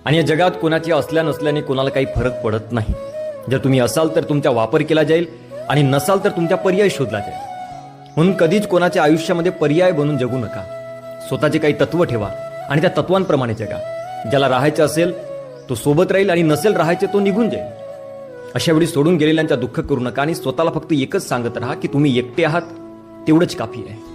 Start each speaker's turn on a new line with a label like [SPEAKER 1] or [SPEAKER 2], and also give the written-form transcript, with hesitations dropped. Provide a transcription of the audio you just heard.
[SPEAKER 1] आणि या जगात कोणाची असल्या नसल्याने कोणाला काही फरक पडत नाही. जर तुम्ही असाल तर तुमचा वापर केला जाईल आणि नसाल तर तुमचा पर्याय शोधला जाईल. म्हणून कधीच कोणाच्या आयुष्यामध्ये पर्याय बनून जगू नका. स्वतःचे काही तत्व ठेवा आणि त्या तत्वांप्रमाणे जगा. ज्याला राहायचं असेल तो सोबत राहील आणि नसेल राहायचे तो निघून जाईल. अशा वेळी सोडून गेलेल्यांचा दुःख करू नका आणि स्वतःला फक्त एकच सांगत राहा की तुम्ही एकटे आहात तेवढंच काफी आहे.